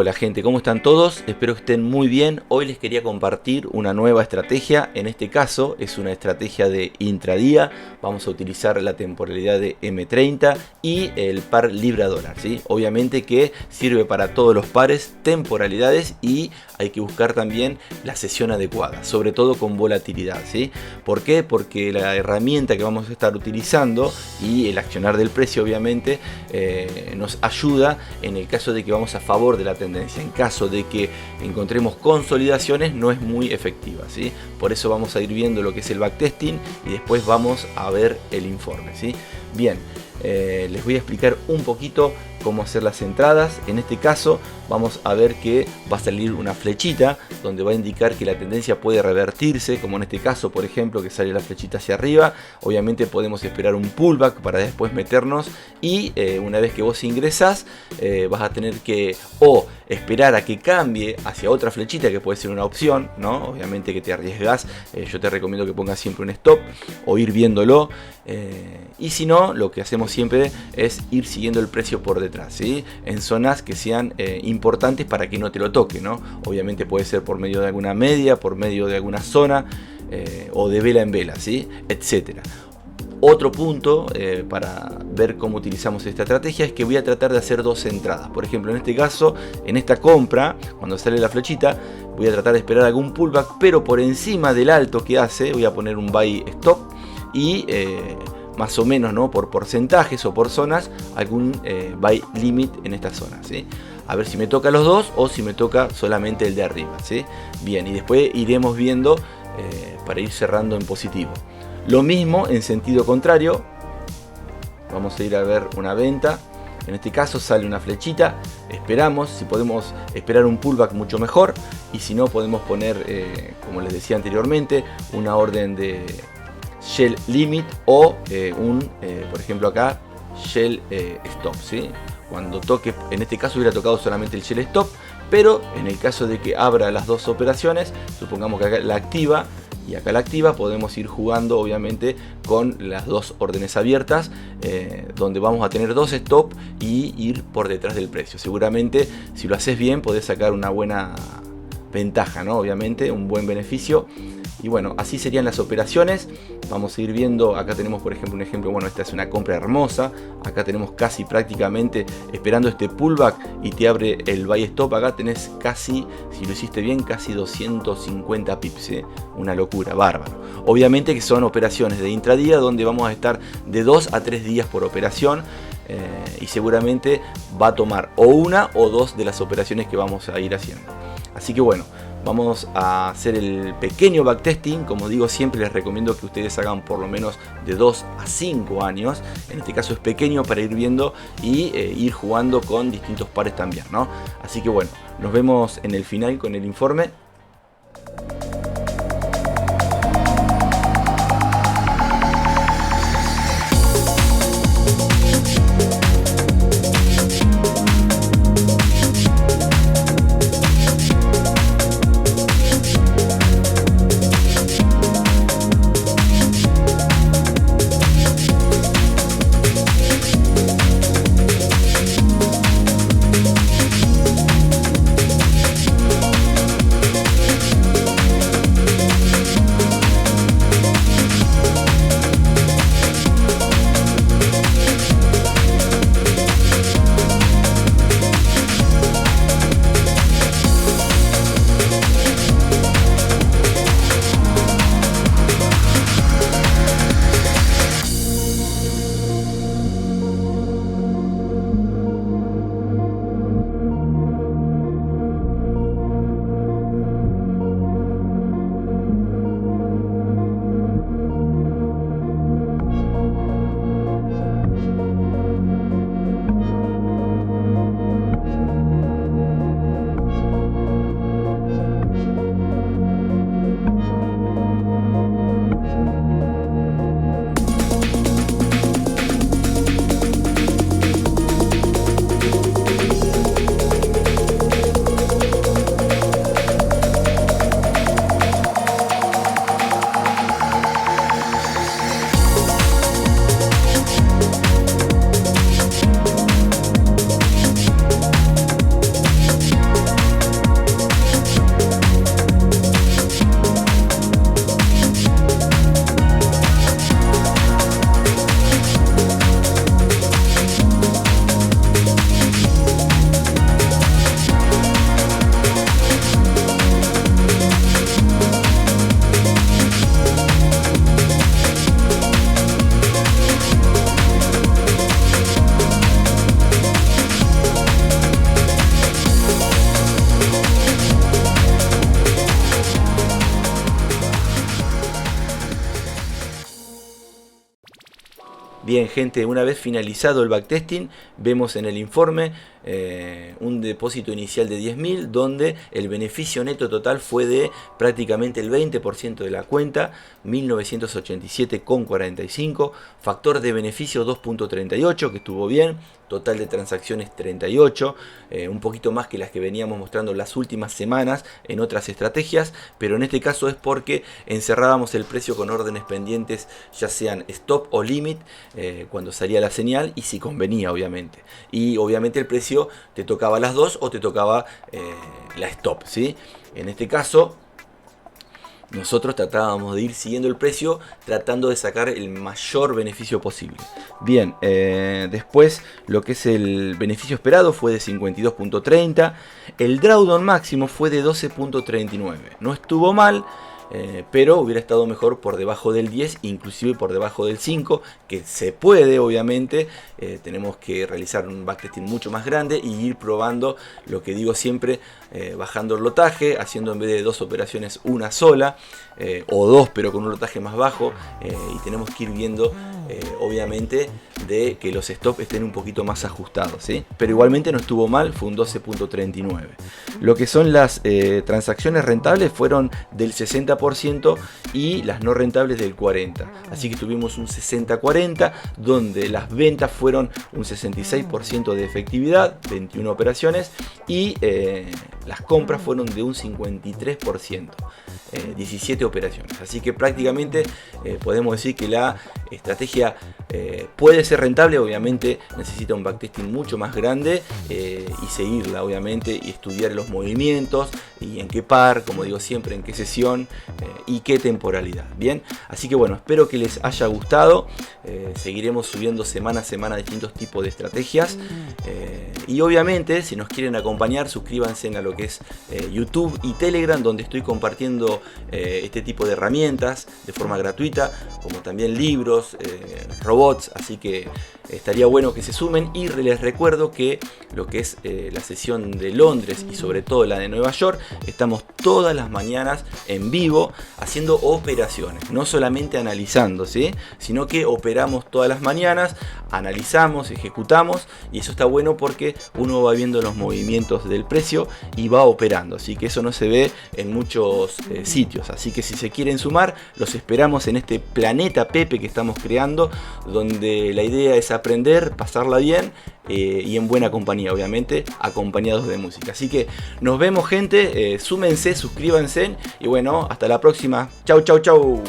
Hola gente, ¿cómo están todos? Espero que estén muy bien. Hoy les quería compartir una nueva estrategia. En este caso es una estrategia de intradía. Vamos a utilizar la temporalidad de M30 y el par libra-dólar, ¿sí? Obviamente que sirve para todos los pares, temporalidades, y hay que buscar también la sesión adecuada, sobre todo con volatilidad, ¿sí? ¿Por qué? Porque la herramienta que vamos a estar utilizando y el accionar del precio obviamente nos ayuda en el caso de que vamos a favor de la tendencia. En caso de que encontremos consolidaciones no es muy efectiva, ¿sí? Por eso vamos a ir viendo lo que es el backtesting y después vamos a ver el informe, ¿sí? Bien, les voy a explicar un poquito cómo hacer las entradas. En este caso vamos a ver que va a salir una flechita donde va a indicar que la tendencia puede revertirse, como en este caso por ejemplo que sale la flechita hacia arriba. Obviamente podemos esperar un pullback para después meternos y una vez que vos ingresás vas a tener que o esperar a que cambie hacia otra flechita, que puede ser una opción, ¿no? Obviamente que te arriesgas, yo te recomiendo que pongas siempre un stop o ir viéndolo, y si no, lo que hacemos siempre es ir siguiendo el precio por detrás, ¿sí? En zonas que sean importantes para que no te lo toque, ¿no? Obviamente puede ser por medio de alguna media, por medio de alguna zona, o de vela en vela, ¿sí? Etcétera. Otro punto para ver cómo utilizamos esta estrategia es que voy a tratar de hacer dos entradas. Por ejemplo, en este caso, en esta compra, cuando sale la flechita, voy a tratar de esperar algún pullback, pero por encima del alto que hace, voy a poner un buy stop y más o menos, ¿no?, por porcentajes o por zonas, algún buy limit en esta zona, ¿sí? A ver si me toca los dos o si me toca solamente el de arriba, ¿sí? Bien, y después iremos viendo para ir cerrando en positivo. Lo mismo en sentido contrario, vamos a ir a ver una venta. En este caso sale una flechita, esperamos, si podemos esperar un pullback mucho mejor, y si no podemos poner, como les decía anteriormente, una orden de Shell Limit o por ejemplo acá, Shell Stop, ¿sí? Cuando toque, en este caso hubiera tocado solamente el Shell Stop, pero en el caso de que abra las dos operaciones, supongamos que acá la activa y acá la activa, podemos ir jugando obviamente con las dos órdenes abiertas, donde vamos a tener dos stop y ir por detrás del precio. Seguramente si lo haces bien podés sacar una buena ventaja, ¿no? Obviamente un buen beneficio. Y bueno, así serían las operaciones. Vamos a ir viendo, acá tenemos por ejemplo un ejemplo, bueno, esta es una compra hermosa. Acá tenemos casi prácticamente esperando este pullback y te abre el buy stop. Acá tenés casi, si lo hiciste bien, casi 250 pips, ¿eh? Una locura, bárbaro. Obviamente que son operaciones de intradía donde vamos a estar de 2 a 3 días por operación. Y seguramente va a tomar o una o dos de las operaciones que vamos a ir haciendo. Así que bueno, vamos a hacer el pequeño backtesting. Como digo, siempre les recomiendo que ustedes hagan por lo menos de 2 a 5 años. En este caso es pequeño para ir viendo y ir jugando con distintos pares también, ¿no? Así que bueno, nos vemos en el final con el informe. Bien gente, una vez finalizado el backtesting, vemos en el informe un depósito inicial de 10.000 donde el beneficio neto total fue de prácticamente el 20% de la cuenta, 1987,45, factor de beneficio 2.38 que estuvo bien, total de transacciones 38, un poquito más que las que veníamos mostrando las últimas semanas en otras estrategias, pero en este caso es porque encerrábamos el precio con órdenes pendientes, ya sean stop o limit, cuando salía la señal y si convenía obviamente, y obviamente el precio te tocaba las dos o te tocaba la stop, ¿sí? En este caso nosotros tratábamos de ir siguiendo el precio, tratando de sacar el mayor beneficio posible. Bien, después lo que es el beneficio esperado fue de 52.30, el drawdown máximo fue de 12.39, no estuvo mal. Pero hubiera estado mejor por debajo del 10, inclusive por debajo del 5, que se puede obviamente. Tenemos que realizar un backtesting mucho más grande y ir probando lo que digo siempre, bajando el lotaje, haciendo en vez de 2 operaciones una sola, o 2 pero con un lotaje más bajo, y tenemos que ir viendo obviamente de que los stops estén un poquito más ajustados, ¿sí? Pero igualmente no estuvo mal, fue un 12.39. Lo que son las transacciones rentables fueron del 60% y las no rentables del 40%. Así que tuvimos un 60-40 donde las ventas fueron un 66% de efectividad, 21 operaciones, y las compras fueron de un 53%. 17 operaciones, así que prácticamente podemos decir que la estrategia puede ser rentable. Obviamente necesita un backtesting mucho más grande y seguirla obviamente y estudiar los movimientos y en qué par, como digo siempre, en qué sesión y qué temporalidad. Bien, así que bueno, espero que les haya gustado. Seguiremos subiendo semana a semana distintos tipos de estrategias y obviamente si nos quieren acompañar, suscríbanse a lo que es YouTube y Telegram, donde estoy compartiendo este tipo de herramientas de forma gratuita, como también libros, robots, así que estaría bueno que se sumen. Y les recuerdo que lo que es la sesión de Londres y sobre todo la de Nueva York, estamos todas las mañanas en vivo haciendo operaciones, no solamente analizando, ¿sí? Sino que operamos todas las mañanas, analizamos, ejecutamos, y eso está bueno porque uno va viendo los movimientos del precio y va operando, así que eso no se ve en muchos sitios. Así que si se quieren sumar, los esperamos en este planeta Pepe que estamos creando, donde la idea es aprender, pasarla bien y en buena compañía, obviamente acompañados de música. Así que nos vemos gente, súmense, suscríbanse y bueno, hasta la próxima. Chau, chau, chau.